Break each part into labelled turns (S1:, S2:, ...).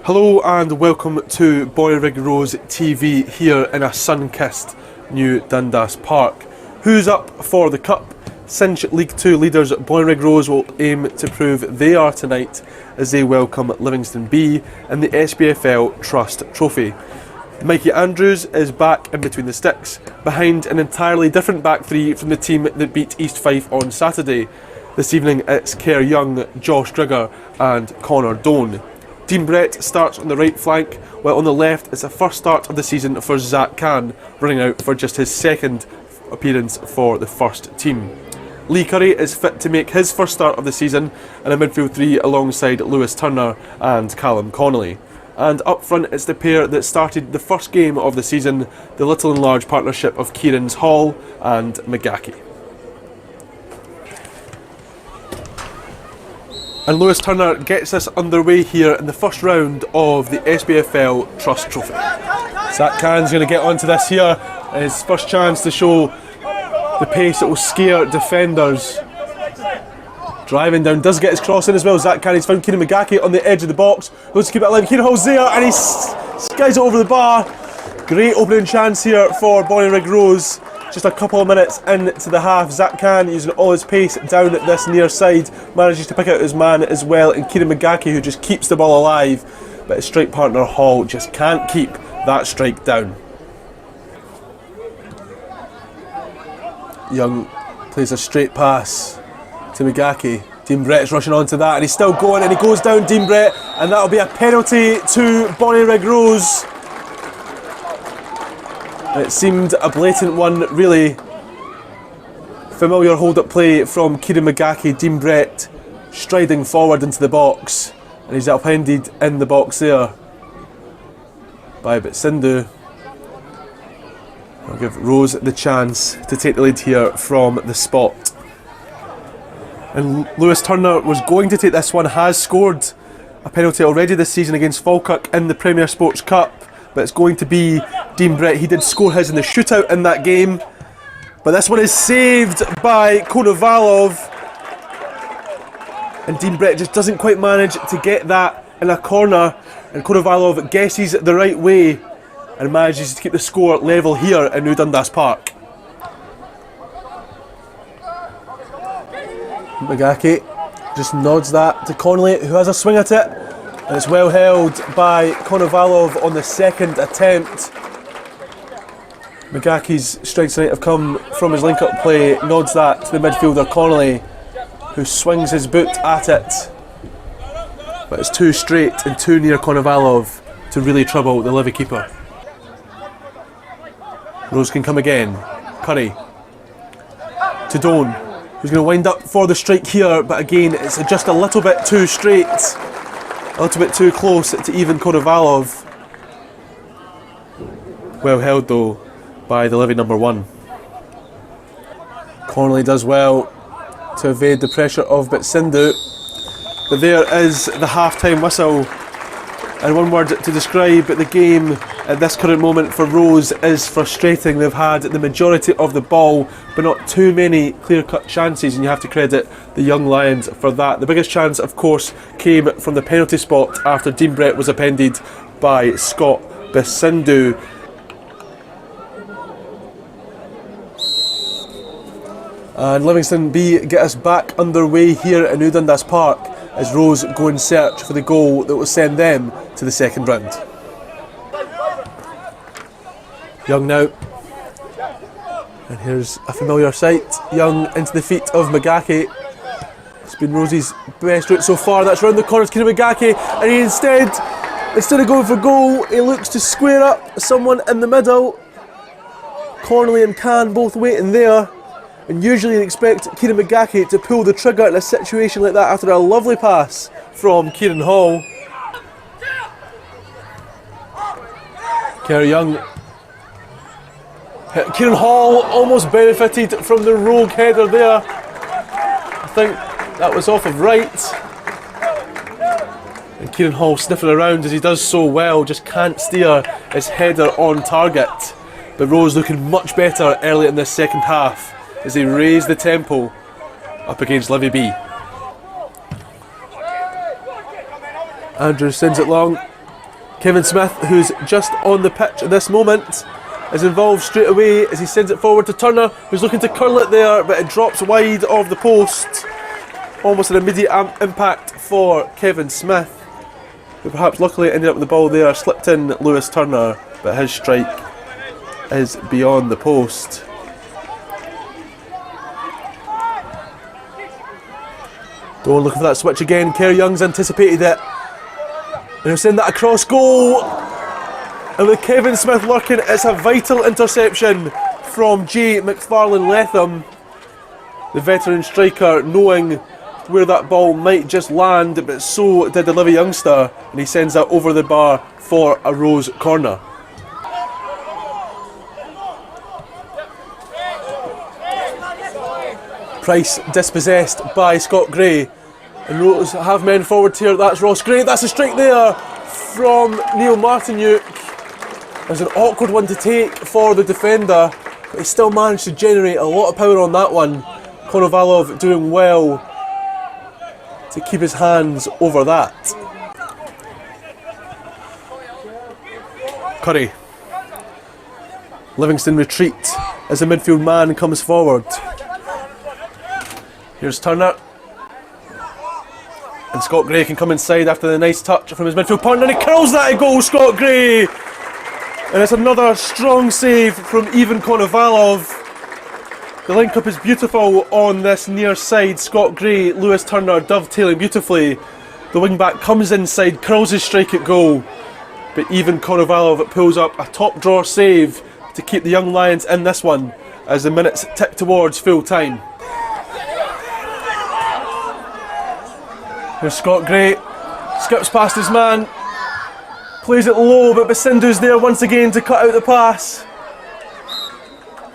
S1: Hello and welcome to Bonnyrigg Rose TV here in a sun-kissed new Dundas Park. Who's up for the Cup? Cinch League 2 leaders Bonnyrigg Rose will aim to prove they are tonight as they welcome Livingston B in the SPFL Trust Trophy. Mikey Andrews is back in between the sticks, behind an entirely different back three from the team that beat East Fife on Saturday. This evening it's Kerr Young, Josh Drigger and Connor Doan. Dean Brett starts on the right flank, while on the left it's the first start of the season for Zach Khan, running out for just his second appearance for the first team. Lee Curry is fit to make his first start of the season in a midfield three alongside Lewis Turner and Callum Connolly. And up front it's the pair that started the first game of the season, the Little and Large partnership of Kieran's Hall and McGackie. And Lewis Turner gets us underway here in the first round of the SPFL Trust Trophy. Zach Khan's going to get onto this here. His first chance to show the pace that will scare defenders. Driving down, does get his cross in as well. Zach Khan, he's found Kieran McGackie on the edge of the box. Goes to keep it alive. Kieran Hall's there and he skies it over the bar. Great opening chance here for Bonnyrigg Rose. Just a couple of minutes into the half, Zach Khan using all his pace down at this near side, manages to pick out his man as well, and Kieran McGackie, who just keeps the ball alive, but his strike partner Hall just can't keep that strike down. Young plays a straight pass to McGackie. Dean Brett's rushing onto that and he's still going and he goes down, Dean Brett, and that'll be a penalty to Bonnyrigg Rose. It seemed a blatant one, really. Familiar hold-up play from Kieran McGackie. Dean Brett striding forward into the box, and he's upended in the box there by Sindhu. I'll give Rose the chance to take the lead here from the spot. And Lewis Turner was going to take this one, has scored a penalty already this season against Falkirk in the Premier Sports Cup, but it's going to be Dean Brett. He did score his in the shootout in that game, but this one is saved by Konovalov, and Dean Brett just doesn't quite manage to get that in a corner, and Konovalov guesses the right way and manages to keep the score level here in New Dundas Park. McGackie just nods that to Connolly, who has a swing at it, and it's well held by Konovalov on the second attempt. McGackie's strikes tonight have come from his link-up play, nods that to the midfielder Connolly, who swings his boot at it. But it's too straight and too near Konovalov to really trouble the Livy keeper. Rose can come again. Curry to Doan, who's going to wind up for the strike here, but again it's just a little bit too straight. A little bit too close to even Konovalov. Well held though by the Livy number one. Connolly does well to evade the pressure of Sindhu. But there is the half-time whistle. And one word to describe the game at this current moment for Rose is frustrating. They've had the majority of the ball, but not too many clear-cut chances, and you have to credit the young Lions for that. The biggest chance, of course, came from the penalty spot after Dean Brett was appended by Scott Sindhu. And Livingston B get us back underway here at New Dundas Park as Rose go in search for the goal that will send them to the second round. Young now, and here's a familiar sight. Young into the feet of McGackie. It's been Rose's best route so far. That's round the corner to Kieran McGackie, and he instead of going for goal, he looks to square up someone in the middle. Connolly and Khan both waiting there. And usually you'd expect Kieran McGackie to pull the trigger in a situation like that after a lovely pass from Kieran Hall. Kerr Young. Kieran Hall almost benefited from the rogue header there. I think that was off of right. And Kieran Hall sniffing around as he does so well, just can't steer his header on target. But Rose looking much better early in this second half as they raise the tempo up against Livy B. Andrews sends it long Kevin Smith, who's just on the pitch at this moment, is involved straight away as he sends it forward to Turner, who's looking to curl it there, but it drops wide of the post. Almost an immediate impact for Kevin Smith, who perhaps luckily ended up with the ball there, slipped in Lewis Turner, but his strike is beyond the post. Don't looking for that switch again. Kerr Young's anticipated it, and he'll send that across goal. And with Kevin Smith lurking, it's a vital interception from Jay McFarlane Latham, the veteran striker, knowing where that ball might just land, but so did the Livy youngster, and he sends that over the bar for a Rose corner. Price dispossessed by Scott Gray, and Rose have men forward here. That's Ross Gray. That's a strike there from Neil Martinuke. There's an awkward one to take for the defender, but he still managed to generate a lot of power on that one. Konovalov doing well to keep his hands over that. Curry. Livingston retreat as the midfield man comes forward. Here's Turner. And Scott Gray can come inside after the nice touch from his midfield partner, and he curls that a goal, Scott Gray! And it's another strong save from Ivan Konovalov. The link-up is beautiful on this near side. Scott Gray, Lewis Turner dovetailing beautifully. The wing-back comes inside, curls his strike at goal. But Ivan Konovalov pulls up a top-drawer save to keep the Young Lions in this one as the minutes tick towards full-time. Here's Scott Gray, skips past his man, plays it low, but Basindu's there once again to cut out the pass.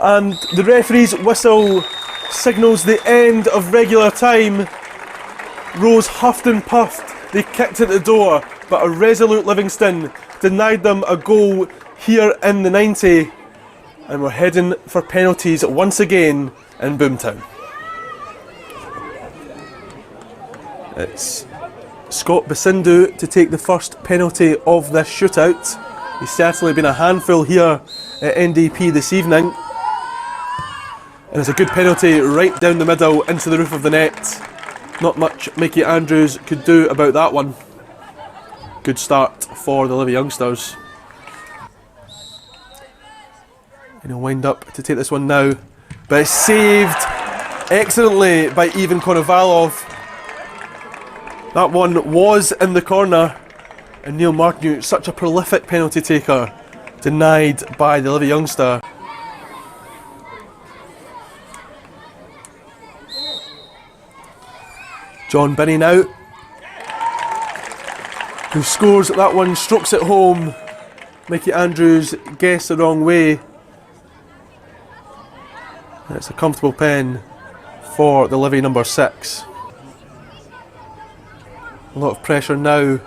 S1: And the referee's whistle signals the end of regular time. Rose huffed and puffed, they kicked at the door, but a resolute Livingston denied them a goal here in the 90. And we're heading for penalties once again in Boomtown. It's Scott Basindu to take the first penalty of this shootout. He's certainly been a handful here at NDP this evening. And it's a good penalty right down the middle into the roof of the net. Not much Mickey Andrews could do about that one. Good start for the Livy youngsters. And he'll wind up to take this one now. But it's saved excellently by Ivan Konovalov. That one was in the corner, and Neil Martineau, such a prolific penalty taker, denied by the Livy youngster. John Binney now, who scores that one, strokes it home. Mickey Andrews guessed the wrong way. And it's a comfortable pen for the Livy number 6. A lot of pressure now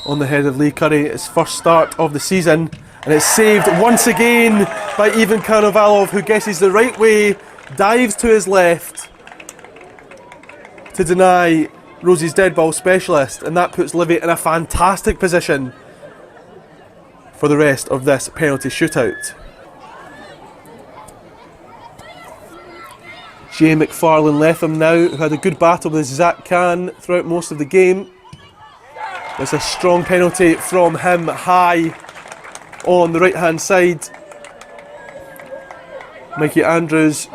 S1: on the head of Lee Curry. His first start of the season, and it's saved once again by Ivan Konovalov, who guesses the right way, dives to his left to deny Rosie's dead ball specialist, and that puts Livy in a fantastic position for the rest of this penalty shootout. Jay McFarlane Latham now, who had a good battle with Zach Khan throughout most of the game. There's a strong penalty from him high on the right hand side. Mikey Andrews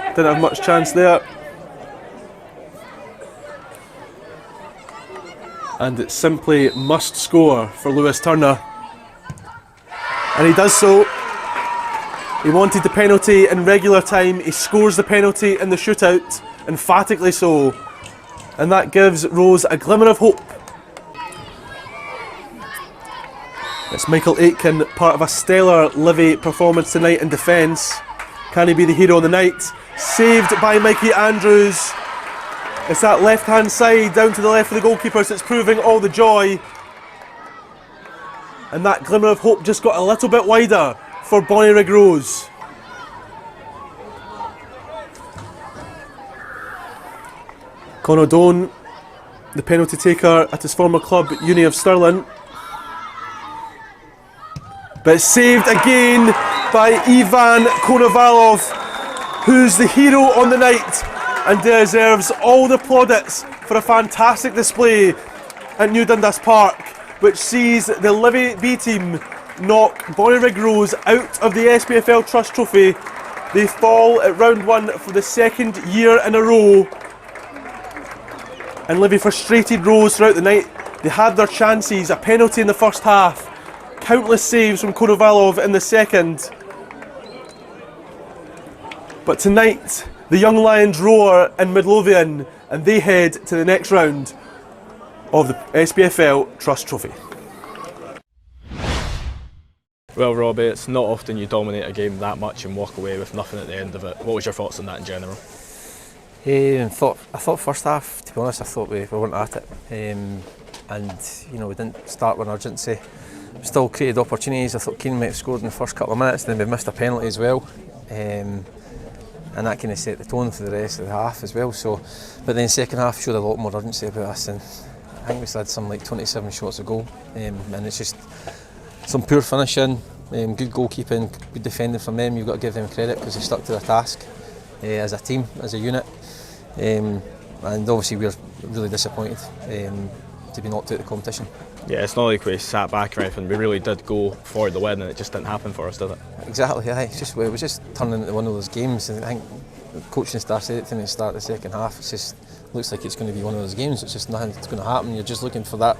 S1: didn't have much chance there. And it simply must score for Lewis Turner. And he does so. He wanted the penalty in regular time, he scores the penalty in the shootout, emphatically so. And that gives Rose a glimmer of hope. It's Michael Aitken, part of a stellar Livy performance tonight in defence. Can he be the hero of the night? Saved by Mikey Andrews. It's that left hand side down to the left of the goalkeepers that's proving all the joy. And that glimmer of hope just got a little bit wider for Bonnyrigg Rose. Con O'Donnell, the penalty taker at his former club, Uni of Stirling. but saved again by Ivan Konovalov, who's the hero on the night and deserves all the plaudits for a fantastic display at New Dundas Park, which sees the Livingston B team knock Bonnyrigg Rose out of the SPFL Trust Trophy. They fall at round 1 for the second year in a row, and Livy frustrated Rose throughout the night. They had their chances, a penalty in the first half, countless saves from Konovalov in the second. But tonight, the Young Lions roar in Midlothian and they head to the next round of the SPFL Trust Trophy.
S2: Well, Robbie, it's not often you dominate a game that much and walk away with nothing at the end of it. What was your thoughts on that in general?
S3: I thought first half, to be honest, I thought we weren't at it. And you know, we didn't start with urgency. We still created opportunities. I thought Keane might have scored in the first couple of minutes, then we missed a penalty as well. And that kind of set the tone for the rest of the half as well. So, but then second half showed a lot more urgency about us, and I think we still had some like 27 shots a goal. And it's just some poor finishing, good goalkeeping, good defending from them. You've got to give them credit because they stuck to their task as a team, as a unit. And obviously we're really disappointed to be knocked out of the competition.
S2: Yeah, it's not like we sat back or anything. We really did go for the win and it just didn't happen for us, did it?
S3: Exactly, yeah. It was just turning into one of those games. And I think the coaching staff said it to me at the start of the second half. It just looks like it's going to be one of those games. It's just nothing that's going to happen. You're just looking for that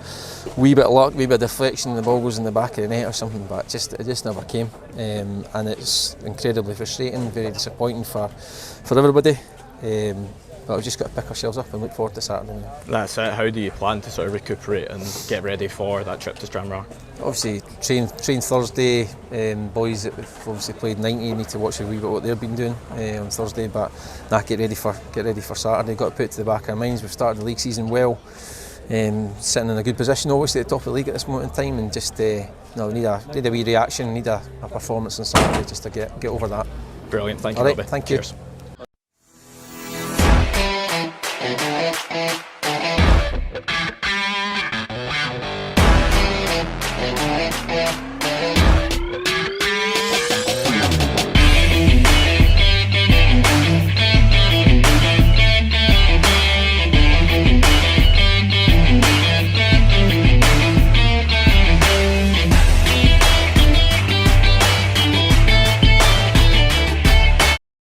S3: wee bit of luck, wee bit of deflection, and the ball goes in the back of the net or something. But it just never came. And it's incredibly frustrating, very disappointing for everybody. But we've just got to pick ourselves up and look forward to Saturday.
S2: That's it. How do you plan to sort of recuperate and get ready for that trip to Stranraer?
S3: Obviously, train Thursday. Boys that have obviously played 90 need to watch a wee bit what they've been doing on Thursday. But get ready for Saturday. Got to put it to the back of our minds. We've started the league season well, sitting in a good position, obviously at the top of the league at this moment in time, and just need a wee reaction, need a performance on Saturday just to get over that.
S2: Brilliant. Thank you,
S3: All right,
S2: Robbie.
S3: thank you.
S2: Cheers.